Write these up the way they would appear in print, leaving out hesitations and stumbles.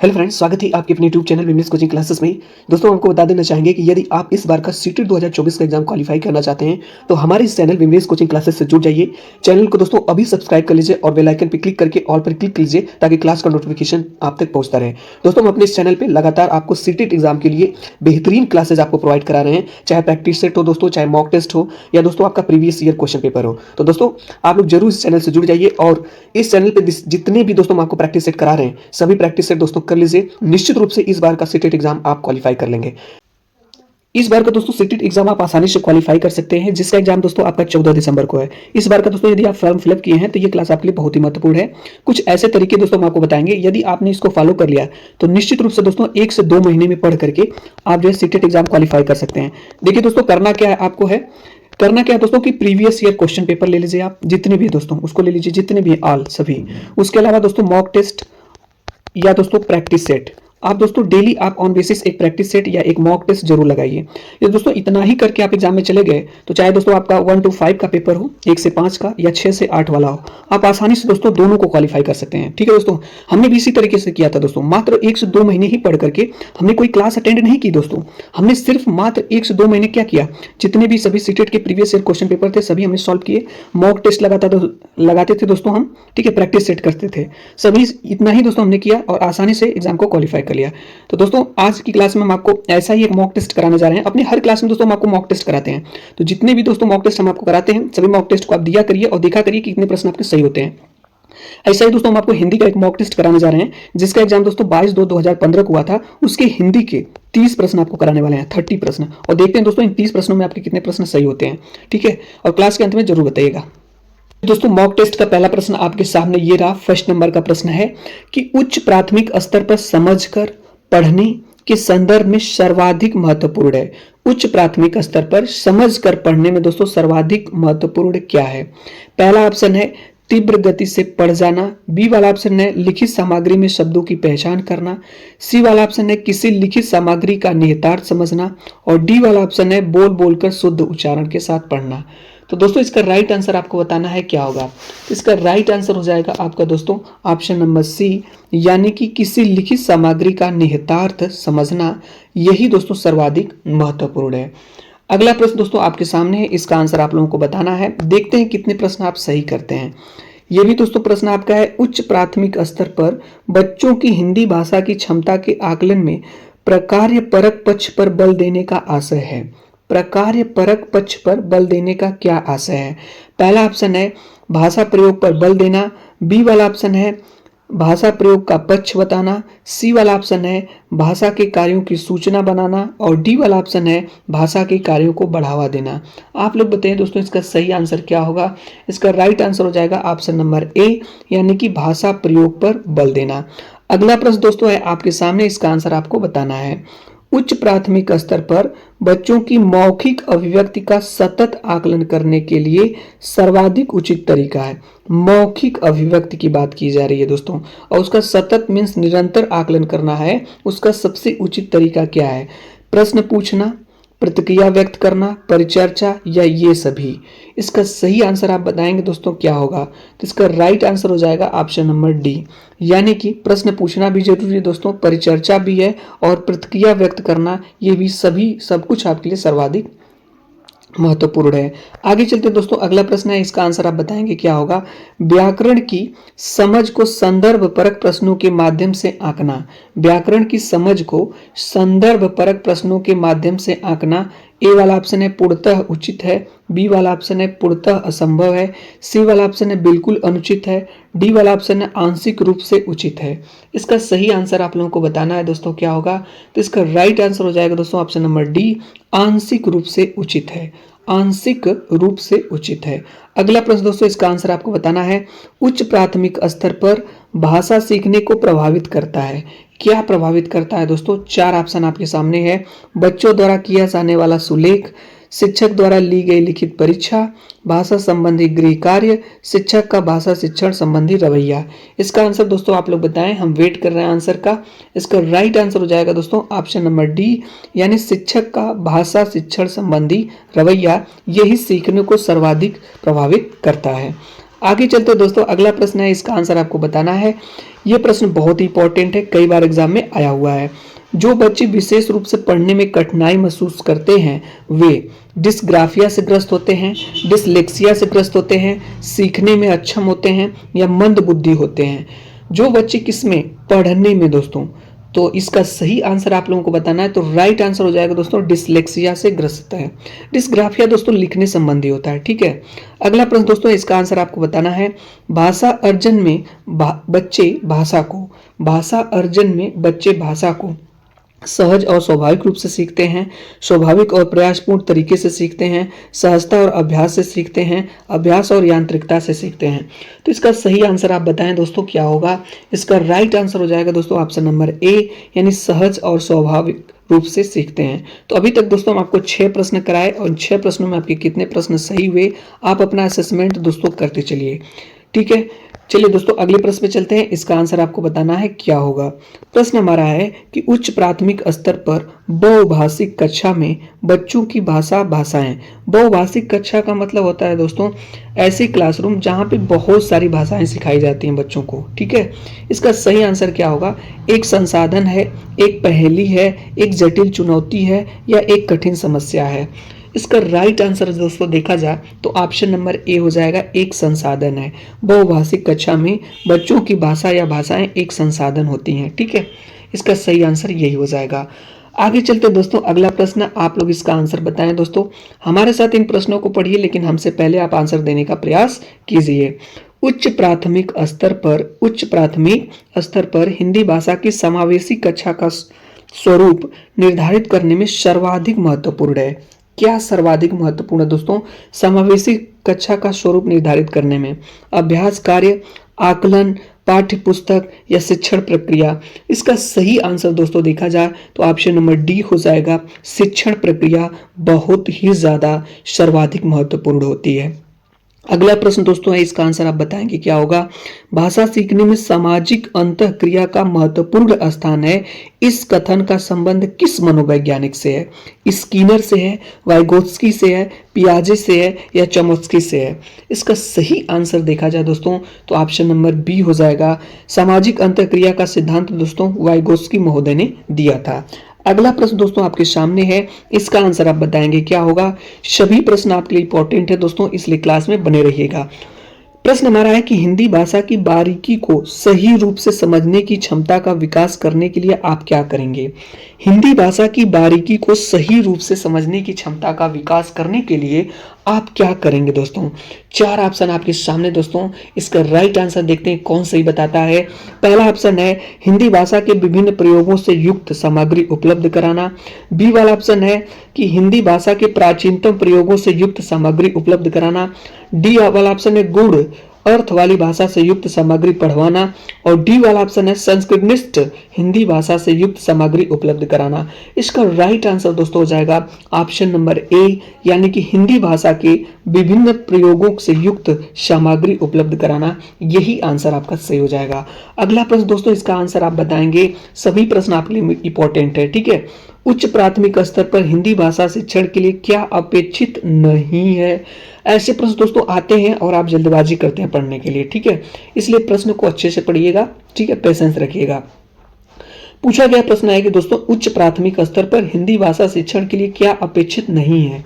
Hello friends, स्वागत है आपके अपने YouTube channel Vimlesh coaching classes में। दोस्तों, हमको बता देना चाहेंगे कि यदि आप इस बार का सीटेट 2024 का एग्जाम क्वालिफाई करना चाहते हैं तो हमारे इस चैनल विमलेश कोचिंग क्लासेस से जुड़ जाइए। चैनल को दोस्तों अभी सब्सक्राइब कर लीजिए और बेल आइकन पर क्लिक करके ऑल पर क्लिक कीजिए ताकि क्लास का नोटिफिकेशन आप तक पहुंचता रहे। दोस्तों, हम अपने इस चैनल पर लगातार आपको सीटेट एग्जाम के लिए बेहतरीन क्लासेज आपको प्रोवाइड करा रहे हैं, चाहे प्रैक्टिस सेट हो दोस्तों, चाहे मॉक टेस्ट हो या दोस्तों आपका प्रीवियस ईयर क्वेश्चन पेपर हो। तो दोस्तों, आप लोग जरूर इस चैनल से जुड़ जाइए और इस चैनल पे जितने भी दोस्तों हम आपको प्रैक्टिस सेट करा रहे हैं सभी प्रैक्टिस सेट दोस्तों कर लीजिए। निश्चित रूप से इस बार का सीटेट एग्जाम आप क्वालिफाई कर लेंगे। इस बार का दोस्तों सीटेट एग्जाम आप आसानी से क्वालिफाई कर सकते हैं, जिसका एग्जाम दोस्तों आपका 14 दिसंबर को है। इस बार का दोस्तों यदि आप फॉर्म फिलअप किए हैं तो ये क्लास आपके लिए बहुत ही महत्वपूर्ण है। कुछ ऐसे तरीके दोस्तों हम आपको बताएंगे, यदि आपने इसको फॉलो कर लिया तो निश्चित रूप से दोस्तों 1 से 2 महीने में पढ़ करके आप जो है सीटेट एग्जाम क्वालिफाई कर सकते हैं। देखिए दोस्तों, करना क्या है दोस्तों कि प्रीवियस ईयर क्वेश्चन पेपर ले लीजिए, आप जितने भी दोस्तों उसको ले लीजिए, जितने भी ऑल सभी। उसके अलावा दोस्तों मॉक टेस्ट या दोस्तों प्रैक्टिस सेट, आप दोस्तों डेली आप ऑन बेसिस एक प्रैक्टिस सेट या एक मॉक टेस्ट जरूर लगाइए। ये दोस्तों इतना ही करके आप एग्जाम में चले गए तो चाहे दोस्तों आपका 1 to 5 का पेपर हो, 1 से 5 का या 6 से 8 वाला हो, आप आसानी से दोस्तों दोनों को क्वालिफाई कर सकते हैं। ठीक है दोस्तों, हमने भी इसी तरीके से किया था दोस्तों। मात्र 1 से 2 महीने ही पढ़ करके हमने कोई क्लास अटेंड नहीं की दोस्तों। हमने सिर्फ मात्र 1 से 2 महीने क्या किया, जितने भी सभी सीटेट के प्रीवियस ईयर क्वेश्चन पेपर थे सभी हमने सॉल्व किए, मॉक टेस्ट लगाते थे दोस्तों हम। ठीक है, प्रैक्टिस सेट करते थे, सभी इतना ही दोस्तों हमने किया और आसानी से एग्जाम को क्वालिफाई कर लिया। तो दोस्तों आज की क्लास में हम आपको ऐसा ही एक मॉक टेस्ट कराने जा रहे हैं। अपने हर क्लास में दोस्तों हम आपको मॉक टेस्ट कराते हैं, तो जितने भी दोस्तों मॉक टेस्ट हम आपको कराते हैं सभी मॉक टेस्ट को आप दिया करिए और देखा करिए कि कितने प्रश्न आपके सही होते हैं। ऐसा ही दोस्तों हम आपको हिंदी का एक मॉक टेस्ट कराने जा रहे हैं, जिसका एग्जाम दोस्तों 22/2/2015 को हुआ था। उसके हिंदी के 30 प्रश्न आपको कराने वाले हैं, 30 प्रश्न, और देखते हैं दोस्तों इन 30 प्रश्नों में आपके कितने प्रश्न सही होते हैं। ठीक है, और क्लास के अंत में जरूर बताइएगा। दोस्तों मॉक टेस्ट का पहला प्रश्न आपके सामने ये रहा। फर्स्ट नंबर का प्रश्न है कि उच्च प्राथमिक स्तर पर समझकर पढ़ने के संदर्भ में सर्वाधिक महत्वपूर्ण है। उच्च प्राथमिक स्तर पर समझकर पढ़ने में दोस्तों सर्वाधिक महत्वपूर्ण क्या है? पहला ऑप्शन है तीव्र गति से पढ़ जाना, बी वाला ऑप्शन है लिखित सामग्री में शब्दों की पहचान करना, सी वाला ऑप्शन है किसी लिखित सामग्री का निहितार्थ समझना, और डी वाला ऑप्शन है बोल बोलकर शुद्ध उच्चारण के साथ पढ़ना। तो दोस्तों इसका राइट आंसर आपको बताना है क्या होगा। इसका राइट आंसर हो जाएगा आपका दोस्तों ऑप्शन नंबर सी, यानी कि किसी लिखित सामग्री का निहितार्थ समझना, यही दोस्तों सर्वाधिक महत्वपूर्ण है। अगला प्रश्न दोस्तों आपके सामने है, इसका आंसर आप लोगों को बताना है। देखते हैं कितने प्रश्न आप सही करते हैं। यह भी दोस्तों प्रश्न आपका है, उच्च प्राथमिक स्तर पर बच्चों की हिंदी भाषा की क्षमता के आकलन में प्रकार्य परक पक्ष पर बल देने का आशय है। प्रकार्य परक पक्ष पर बल देने का क्या आशय है? पहला ऑप्शन है भाषा प्रयोग पर बल देना, बी वाला ऑप्शन है भाषा प्रयोग का पक्ष बताना, सी वाला ऑप्शन है भाषा के कार्यों की सूचना बनाना, और डी वाला ऑप्शन है भाषा के कार्यों को बढ़ावा देना। आप लोग बताइए दोस्तों इसका सही आंसर क्या होगा। इसका राइट आंसर हो जाएगा ऑप्शन नंबर ए, यानी कि भाषा प्रयोग पर बल देना। अगला प्रश्न दोस्तों है आपके सामने, इसका आंसर आपको बताना है। उच्च प्राथमिक स्तर पर बच्चों की मौखिक अभिव्यक्ति का सतत आकलन करने के लिए सर्वाधिक उचित तरीका है। मौखिक अभिव्यक्ति की बात की जा रही है दोस्तों, और उसका सतत मीन्स निरंतर आकलन करना है। उसका सबसे उचित तरीका क्या है? प्रश्न पूछना, प्रतिक्रिया व्यक्त करना, परिचर्चा, या ये सभी। इसका सही आंसर आप बताएंगे दोस्तों क्या होगा। तो इसका राइट आंसर हो जाएगा ऑप्शन नंबर डी, यानी कि प्रश्न पूछना भी जरूरी है दोस्तों, परिचर्चा भी है, और प्रतिक्रिया व्यक्त करना, ये भी सभी सब कुछ आपके लिए सर्वाधिक महत्वपूर्ण है। आगे चलते दोस्तों, अगला प्रश्न है, इसका आंसर आप बताएंगे क्या होगा। व्याकरण की समझ को संदर्भ परक प्रश्नों के माध्यम से आंकना। व्याकरण की समझ को संदर्भ परक प्रश्नों के माध्यम से आंकना, ए वाला ऑप्शन है पूर्णतः उचित है, बी वाला ऑप्शन है पूर्णतः असंभव है, सी वाला ऑप्शन है बिल्कुल अनुचित है, डी वाला ऑप्शन है आंशिक रूप से उचित है। इसका सही आंसर आप लोगों को बताना है दोस्तों क्या होगा। तो इसका राइट आंसर हो जाएगा दोस्तों ऑप्शन नंबर डी, आंशिक रूप से उचित है। आंशिक रूप से उचित है। अगला प्रश्न दोस्तों, इसका आंसर आपको बताना है। उच्च प्राथमिक स्तर पर भाषा सीखने को प्रभावित करता है। क्या प्रभावित करता है दोस्तों? 4 ऑप्शन आपके सामने है। बच्चों द्वारा किया जाने वाला सुलेख, शिक्षक द्वारा ली गई लिखित परीक्षा, भाषा संबंधी गृह कार्य, शिक्षक का भाषा शिक्षण संबंधी रवैया। इसका आंसर दोस्तों आप लोग बताएं, हम वेट कर रहे हैं आंसर का। इसका राइट आंसर हो जाएगा दोस्तों ऑप्शन नंबर डी, यानी शिक्षक का भाषा शिक्षण संबंधी रवैया, यही सीखने को सर्वाधिक प्रभावित करता है। आगे चलते हैं दोस्तों, अगला प्रश्न है, इसका आंसर आपको बताना है। ये प्रश्न बहुत ही इंपॉर्टेंट है, कई बार एग्जाम में आया हुआ है। जो बच्चे विशेष रूप से पढ़ने में कठिनाई महसूस करते हैं वे डिस्ग्राफिया से ग्रस्त होते हैं, डिसलेक्सिया से ग्रस्त होते हैं, सीखने में अक्षम होते हैं या मंद बुद्धि होते हैं। जो बच्चे किसमें, पढ़ने में दोस्तों, तो इसका सही आंसर आप लोगों को बताना है। तो राइट आंसर हो जाएगा दोस्तों डिसलेक्सिया से ग्रस्त है। डिस्ग्राफिया दोस्तों लिखने संबंधी होता है, ठीक है। अगला प्रश्न दोस्तों, इसका आंसर आपको बताना है। भाषा अर्जन में भाषा अर्जन में बच्चे भाषा को सहज और स्वाभाविक रूप से सीखते हैं, स्वाभाविक और प्रयासपूर्ण तरीके से सीखते हैं, सहजता और अभ्यास से सीखते हैं, अभ्यास और यांत्रिकता से सीखते हैं। तो इसका सही आंसर आप बताएं दोस्तों क्या होगा। इसका राइट आंसर हो जाएगा दोस्तों ऑप्शन नंबर ए, यानी सहज और स्वाभाविक रूप से सीखते हैं। तो अभी तक दोस्तों हम आपको 6 प्रश्न कराए और 6 प्रश्नों में आपके कितने प्रश्न सही हुए, आप अपना असेसमेंट दोस्तों करते चलिए, ठीक है। चलिए दोस्तों अगले प्रश्न पे चलते हैं, इसका आंसर आपको बताना है क्या होगा। प्रश्न हमारा है कि उच्च प्राथमिक स्तर पर बहुभाषिक कक्षा में बच्चों की भाषाएं। बहुभाषिक कक्षा का मतलब होता है दोस्तों ऐसी क्लासरूम जहां पे बहुत सारी भाषाएं सिखाई जाती हैं बच्चों को, ठीक है। इसका सही आंसर क्या होगा। एक संसाधन है, एक पहेली है, एक जटिल चुनौती है या एक कठिन समस्या है। इसका राइट आंसर दोस्तों देखा जाए तो ऑप्शन नंबर ए हो जाएगा, एक संसाधन है। बहुभाषिक कक्षा में बच्चों की भाषा या भाषाएं एक संसाधन होती हैं, ठीक है। इसका सही आंसर यही हो जाएगा। आगे चलते दोस्तों, अगला प्रश्न आप लोग इसका आंसर बताएं दोस्तों। हमारे साथ इन प्रश्नों को पढ़िए, लेकिन हमसे पहले आप आंसर देने का प्रयास कीजिए। उच्च प्राथमिक स्तर पर हिंदी भाषा की समावेशी कक्षा का स्वरूप निर्धारित करने में सर्वाधिक महत्वपूर्ण है। क्या सर्वाधिक महत्वपूर्ण है दोस्तों। समावेशी कक्षा का स्वरूप निर्धारित करने में अभ्यास कार्य, आकलन, पाठ्य पुस्तक या शिक्षण प्रक्रिया। इसका सही आंसर दोस्तों देखा जाए तो ऑप्शन नंबर डी हो जाएगा, शिक्षण प्रक्रिया बहुत ही ज्यादा सर्वाधिक महत्वपूर्ण होती है। अगला प्रश्न दोस्तों है, इसका आंसर आप बताएंगे क्या होगा। भाषा सीखने में सामाजिक अंतःक्रिया का महत्वपूर्ण स्थान है। इस कथन का संबंध किस मनोवैज्ञानिक से है। स्किनर से है, वाइगोत्स्की से है, पियाजे से है या चोम्स्की से है। इसका सही आंसर देखा जाए दोस्तों तो ऑप्शन नंबर बी हो जाएगा, सामाजिक अंतःक्रिया का सिद्धांत दोस्तों वाइगोत्स्की महोदय ने दिया था। अगला प्रश्न दोस्तों आपके सामने है, इसका आंसर आप बताएंगे क्या होगा। सभी प्रश्न आपके लिए इंपॉर्टेंट है दोस्तों, इसलिए क्लास में बने रहिएगा। प्रश्न हमारा है कि हिंदी भाषा की बारीकी को सही रूप से समझने की क्षमता का विकास करने के लिए आप क्या करेंगे। हिंदी भाषा की बारीकी को सही रूप से समझने की क्षमता का विकास करने के लिए आप क्या करेंगे दोस्तों। 4 ऑप्शन आपके सामने दोस्तों, इसका राइट आंसर देखते हैं कौन सही बताता है। पहला ऑप्शन है हिंदी भाषा के विभिन्न प्रयोगों से युक्त सामग्री उपलब्ध कराना। बी वाला ऑप्शन है कि हिंदी भाषा के प्राचीनतम प्रयोगों से युक्त सामग्री उपलब्ध कराना। डी वाला ऑप्शन है गुण अर्थ वाली भाषा से युक्त सामग्री पढ़वाना। और डी वाला ऑप्शन है संस्कृतनिष्ठ हिंदी भाषा से युक्त सामग्री उपलब्ध कराना। इसका राइट आंसर दोस्तों हो जाएगा ऑप्शन नंबर ए, यानी कि हिंदी भाषा के विभिन्न प्रयोगों से युक्त सामग्री उपलब्ध कराना। यही आंसर आपका सही हो जाएगा। अगला प्रश्न दोस्तों, इसका आंसर आप बताएंगे। सभी प्रश्न आपके लिए इंपॉर्टेंट है, ठीक है। उच्च प्राथमिक स्तर पर हिंदी भाषा शिक्षण के लिए क्या अपेक्षित नहीं है। ऐसे प्रश्न दोस्तों आते हैं और आप जल्दबाजी करते हैं पढ़ने के लिए, ठीक है। इसलिए प्रश्न को अच्छे से पढ़िएगा, ठीक है, पेशेंस रखिएगा। पूछा गया प्रश्न है कि दोस्तों उच्च प्राथमिक स्तर पर हिंदी भाषा शिक्षण के लिए क्या अपेक्षित नहीं है।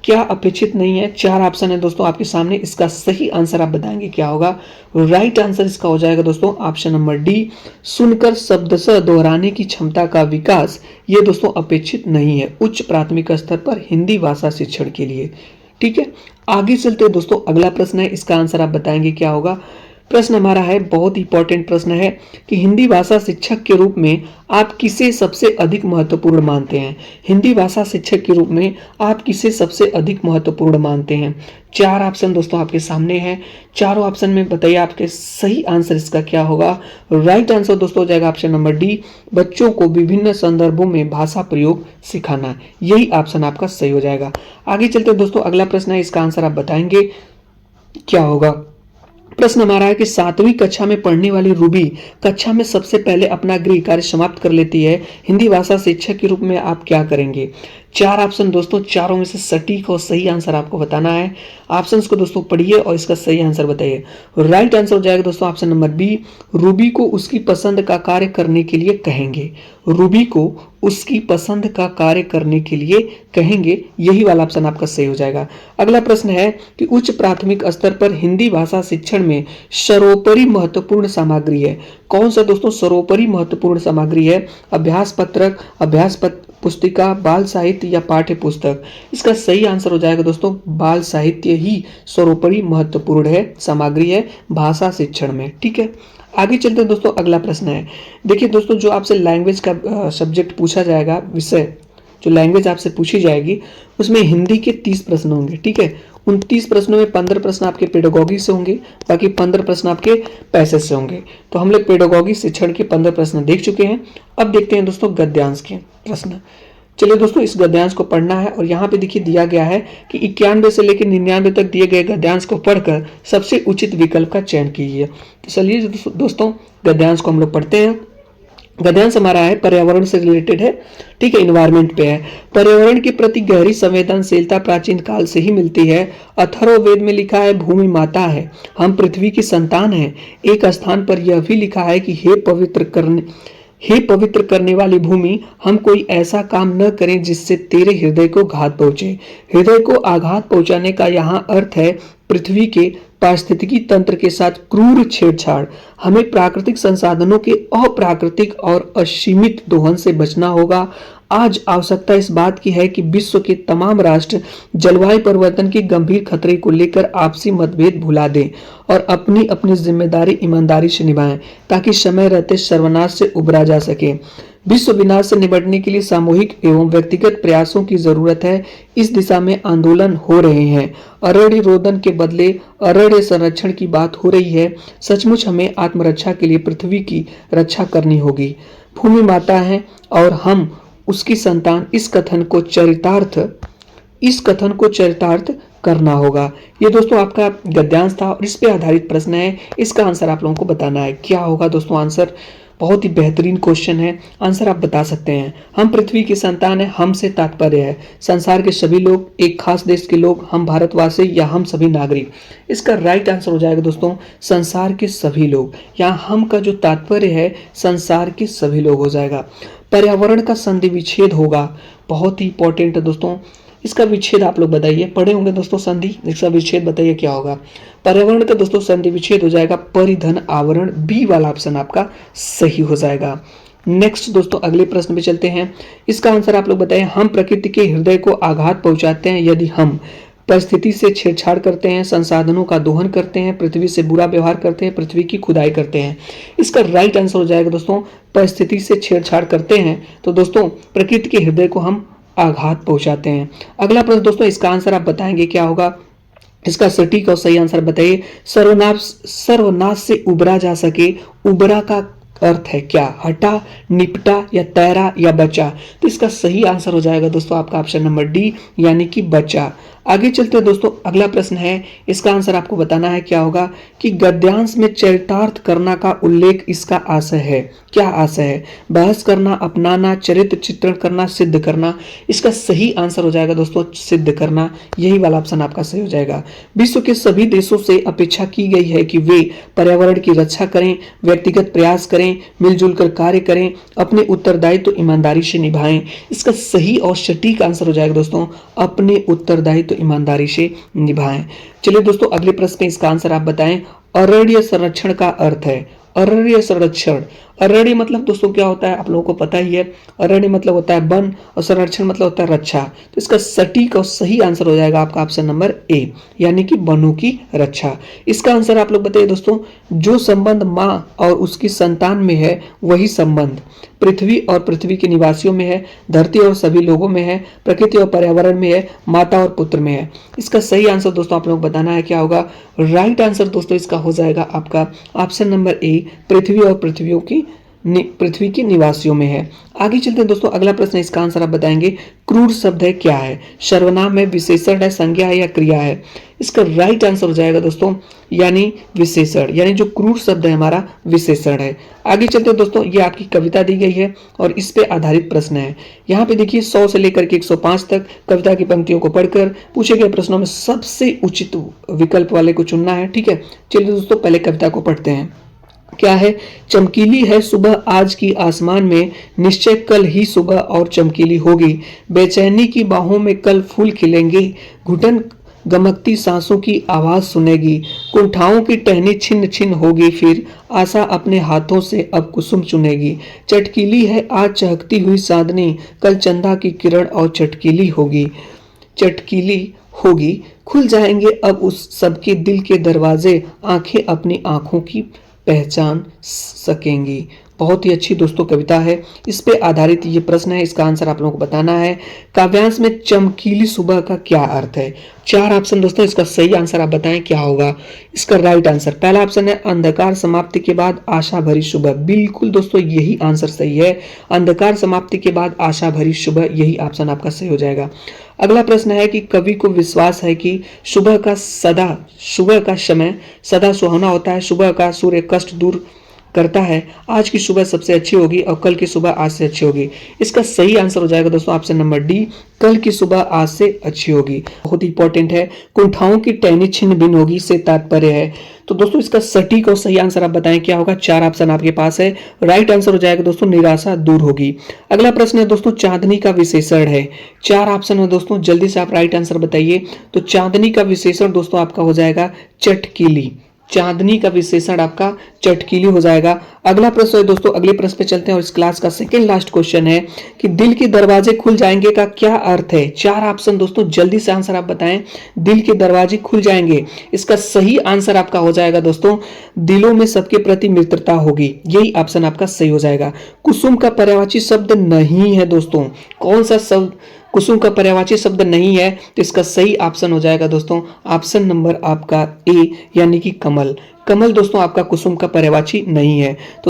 क्या अपेक्षित नहीं है। 4 ऑप्शन है दोस्तों आपके सामने, इसका सही आंसर आप बताएंगे क्या होगा। राइट आंसर इसका हो जाएगा दोस्तों ऑप्शन नंबर डी, सुनकर शब्दशः दोहराने की क्षमता का विकास। ये दोस्तों अपेक्षित नहीं है उच्च प्राथमिक स्तर पर हिंदी भाषा शिक्षण के लिए, ठीक है। आगे चलते हैं दोस्तों, अगला प्रश्न है, इसका आंसर आप बताएंगे क्या होगा। प्रश्न हमारा है, बहुत इंपॉर्टेंट प्रश्न है कि हिंदी भाषा शिक्षक के रूप में आप किसे सबसे अधिक महत्वपूर्ण मानते हैं। हिंदी भाषा शिक्षक के रूप में आप किसे सबसे अधिक महत्वपूर्ण मानते हैं। 4 ऑप्शन दोस्तों आपके सामने हैं। चारों ऑप्शन में बताइए आपके सही आंसर इसका क्या होगा। राइट आंसर दोस्तों हो जाएगा ऑप्शन नंबर डी, बच्चों को विभिन्न संदर्भों में भाषा प्रयोग सिखाना। यही ऑप्शन आपका सही हो जाएगा। आगे चलते दोस्तों, अगला प्रश्न है, इसका आंसर आप बताएंगे क्या होगा। प्रश्न हमारा है कि 7वीं कक्षा में पढ़ने वाली रूबी कक्षा में सबसे पहले अपना गृह कार्य समाप्त कर लेती है। हिंदी भाषा शिक्षक के रूप में आप क्या करेंगे। चार ऑप्शन दोस्तों, चारों में से सटीक और सही आंसर आपको बताना है। ऑप्शंस को दोस्तों पढ़िए और इसका सही आंसर बताइए। राइट आंसर हो जाएगा दोस्तों ऑप्शन नंबर बी, रूबी को उसकी पसंद का कार्य करने के लिए कहेंगे। रूबी को उसकी पसंद का कार्य करने के लिए कहेंगे, यही वाला ऑप्शन आपका सही हो जाएगा। अगला प्रश्न है कि उच्च प्राथमिक स्तर पर हिंदी भाषा शिक्षण में सर्वोपरि महत्वपूर्ण सामग्री है। कौन सा दोस्तों सर्वोपरि महत्वपूर्ण सामग्री है? अभ्यास पत्रक, पुस्तिका, बाल साहित्य या पाठ्य पुस्तक? इसका सही आंसर हो जाएगा दोस्तों बाल साहित्य ही सर्वोपरि महत्वपूर्ण है, सामग्री है भाषा शिक्षण में। ठीक है, आगे चलते हैं दोस्तों। अगला प्रश्न है, देखिए दोस्तों जो आपसे लैंग्वेज का सब्जेक्ट पूछा जाएगा, विषय जो लैंग्वेज आपसे पूछी जाएगी उसमें हिंदी के 30 प्रश्न होंगे। ठीक है, उन 30 प्रश्नों में 15 प्रश्न आपके पेडागॉजी से होंगे, बाकी 15 प्रश्न आपके पैसेज से होंगे। तो हम लोग पेडागॉजी शिक्षण के 15 प्रश्न देख चुके हैं। अब देखते हैं दोस्तों गद्यांश के प्रश्न। चलिए दोस्तों इस गद्यांश को पढ़ना है और यहाँ पे देखिए दिया गया है कि 91 से लेकर 99 तक दिए गए गद्यांश को पढ़कर सबसे उचित विकल्प का चयन कीजिए। तो चलिए दोस्तों गद्यांश को हम लोग पढ़ते हैं। गद्यांश हमारा है पर्यावरण से रिलेटेड है। ठीक है, इन्वायरमेंट पे है। पर्यावरण के प्रति गहरी संवेदनशीलता प्राचीन काल से ही मिलती है। अथर्ववेद में लिखा है भूमि माता है, हम पृथ्वी की संतान हैं। एक स्थान पर यह भी लिखा है कि हे पवित्र करने वाली भूमि, हम कोई ऐसा काम न करें जिससे तेरे हृदय को घात पहुंचे। हृदय को आघात पहुंचाने का यहाँ अर्थ है पृथ्वी के पारिस्थितिकी तंत्र के साथ क्रूर छेड़छाड़। हमें प्राकृतिक संसाधनों के अप्राकृतिक और असीमित दोहन से बचना होगा। आज आवश्यकता इस बात की है कि विश्व के तमाम राष्ट्र जलवायु परिवर्तन के गंभीर खतरे को लेकर आपसी मतभेद भुला दें और अपनी अपनी जिम्मेदारी ईमानदारी से निभाएं, ताकि समय रहते सर्वनाश से उबरा जा सके। विश्व विनाश से निपटने के लिए सामूहिक एवं व्यक्तिगत प्रयासों की जरूरत है। इस दिशा में आंदोलन हो रहे हैं। अरण्य रोदन के बदले अरण्य संरक्षण की बात हो रही है। सचमुच हमें आत्मरक्षा के लिए पृथ्वी की रक्षा करनी होगी। भूमि माता है और हम उसकी संतान। इस कथन को चरितार्थ करना होगा। ये दोस्तों आपका गद्यांश था और इस पे आधारित प्रश्न है। इसका आंसर आप लोगों को बताना है। क्या होगा दोस्तों आंसर? बहुत ही बेहतरीन क्वेश्चन है, आंसर आप बता सकते हैं। हम पृथ्वी की संतान है, हम से तात्पर्य है संसार के सभी लोग, एक खास देश के लोग, हम भारतवासी या हम सभी नागरिक। इसका राइट आंसर हो जाएगा दोस्तों संसार के सभी लोग। यहाँ हम का जो तात्पर्य है संसार के सभी लोग हो जाएगा। पर्यावरण का संधि विच्छेद होगा, बहुत ही इंपॉर्टेंट है दोस्तों। इसका विच्छेद आप लोग बताइए, पढ़े होंगे दोस्तों संधि, इसका विच्छेद बताइए क्या होगा। पर्यावरण का दोस्तों संधि विच्छेद हो जाएगा परिधन आवरण, बी वाला ऑप्शन आपका सही हो जाएगा। नेक्स्ट दोस्तों अगले प्रश्न पे चलते हैं। इसका आंसर आप लोग बताइए। हम प्रकृति के हृदय को आघात पहुंचाते हैं यदि हम परिस्थिति से छेड़छाड़ करते हैं, संसाधनों का दोहन करते हैं, पृथ्वी से बुरा व्यवहार करते हैं, पृथ्वी की खुदाई करते हैं। इसका राइट आंसर हो जाएगा दोस्तों परिस्थिति से छेड़छाड़ करते हैं तो दोस्तों प्रकृति के हृदय को हम आघात पहुंचाते हैं। अगला प्रश्न दोस्तों इसका आंसर आप बताएंगे क्या होगा। इसका सटीक और सही आंसर बताइए। सर्वनाश से उबरा जा सके, उबरा का अर्थ है क्या? हटा, निपटा या तैरा या बचा? तो इसका सही आंसर हो जाएगा दोस्तों आपका ऑप्शन नंबर डी, यानी कि बचा। आगे चलते हैं दोस्तों अगला प्रश्न है। इसका आंसर आपको बताना है क्या होगा कि गद्यांश में चरितार्थ करना का उल्लेख इसका आशय है। क्या आशय है? बहस करना, अपनाना, चरित्र चित्रण करना, सिद्ध करना। इसका सही आंसर हो जाएगा दोस्तों सिद्ध करना, यही वाला ऑप्शन आपका सही हो जाएगा। विश्व के सभी देशों से अपेक्षा की गई है कि वे पर्यावरण की रक्षा करें, व्यक्तिगत प्रयास करें, मिलजुल कर कार्य करें, अपने उत्तरदायित्व तो ईमानदारी से निभाएं। इसका सही और सटीक आंसर हो जाएगा दोस्तों अपने उत्तरदायित्व तो ईमानदारी से निभाएं। चलिए दोस्तों अगले प्रश्न में इसका आंसर आप बताएं। अरण्य संरक्षण का अर्थ है अरण्य संरक्षण। अरण्य मतलब दोस्तों क्या होता है आप लोगों को पता ही है। अरण्य मतलब होता है वन और संरक्षण मतलब होता है रक्षा। तो इसका सटीक और सही आंसर हो जाएगा आपका ऑप्शन नंबर ए, यानी कि वनों की रक्षा। इसका आंसर आप लोग बताइए दोस्तों। जो संबंध माँ और उसकी संतान में है वही संबंध पृथ्वी और पृथ्वी के निवासियों में है, धरती और सभी लोगों में है, प्रकृति और पर्यावरण में है, माता और पुत्र में है। इसका सही आंसर दोस्तों आप लोग बताना है क्या होगा। राइट आंसर दोस्तों इसका हो जाएगा आपका ऑप्शन नंबर ए, पृथ्वी और पृथ्वियों की पृथ्वी के निवासियों में है। आगे चलते हैं दोस्तों, अगला प्रश्न, इसका आंसर आप बताएंगे। क्रूर शब्द है क्या है? सर्वनाम है, विशेषण है, संज्ञा है या क्रिया है? इसका राइट आंसर हो जाएगा दोस्तों यानी विशेषण, यानी जो क्रूर शब्द है हमारा विशेषण है। आगे चलते हैं दोस्तों, ये आपकी कविता दी गई है और इस पे आधारित प्रश्न है। यहाँ पे देखिए 100 से लेकर के 105 तक कविता की पंक्तियों को पढ़कर पूछे गए प्रश्नों में सबसे उचित विकल्प वाले को चुनना है। ठीक है, चलिए दोस्तों पहले कविता को पढ़ते हैं। क्या है? चमकीली है सुबह आज की आसमान में, निश्चय कल ही सुबह और चमकीली होगी। बेचैनी की बाहों में कल फूल खिलेंगे, घुटन गमकती सांसों की आवाज सुनेगी। कुंठाओं की टहनी छिन्न छिन्न होगी, फिर आशा अपने हाथों से अब कुसुम चुनेगी। चटकीली है आज चहकती हुई चांदनी, कल चंदा की किरण और चटकीली होगी। चटकीली होगी, खुल जाएंगे अब उस सबके दिल के दरवाजे, आंखें अपनी आंखों की पहचान सकेंगी। बहुत ही अच्छी दोस्तों कविता है, इस पे आधारित ये प्रश्न है। इसका आंसर आप लोगों को बताना है। काव्यांश में चमकीली सुबह का क्या अर्थ है? 4 ऑप्शन दोस्तों, इसका सही आंसर आप बताएं क्या होगा। इसका राइट आंसर, पहला ऑप्शन है अंधकार समाप्ति के बाद आशा भरी सुबह। बिल्कुल दोस्तों यही आंसर सही है, अंधकार समाप्ति के बाद आशा भरी सुबह, यही ऑप्शन आपका सही हो जाएगा। अगला प्रश्न है कि कवि को विश्वास है कि सुबह का समय सदा सुहावना होता है, सुबह का सूर्य कष्ट दूर करता है, आज की सुबह सबसे अच्छी होगी और कल की सुबह आज से अच्छी होगी। इसका सही आंसर हो जाएगा दोस्तों ऑप्शन नंबर डी, कल की सुबह आज से अच्छी होगी। बहुत इंपॉर्टेंट है, कुंठाओं की टहनी छिन्न भिन्न होगी से तात्पर्य है। तो दोस्तों इसका सटीक और सही आंसर आप बताएं क्या होगा। 4 ऑप्शन आपके पास है, राइट आंसर हो जाएगा दोस्तों निराशा दूर होगी। अगला प्रश्न है दोस्तों, चांदनी का विशेषण है। 4 ऑप्शन है दोस्तों, जल्दी से आप राइट आंसर बताइए। तो चांदनी का विशेषण दोस्तों आपका हो जाएगा चटकीली। चांदनी का विशेषण आपका चटकीली हो जाएगा। अगला प्रश्न है दोस्तों, अगले प्रश्न पे चलते हैं और इस क्लास का सेकंड लास्ट क्वेश्चन है कि दिल के दरवाजे खुल जाएंगे का क्या अर्थ है? 4 ऑप्शन दोस्तों, जल्दी से आंसर आप बताएं। दिल के दरवाजे खुल जाएंगे, इसका सही आंसर आपका हो जाएगा दोस्तों दिलों में सबके प्रति मित्रता होगी, यही ऑप्शन आपका सही हो जाएगा। कुसुम का पर्यायवाची शब्द नहीं है दोस्तों, कौन सा शब्द कुसुम का पर्यायवाची शब्द नहीं है? तो इसका सही ऑप्शन हो जाएगा दोस्तों ऑप्शन नंबर आपका ए, यानी कि कमल। कमल दोस्तों आपका कुसुम का पर्यायवाची नहीं है। तो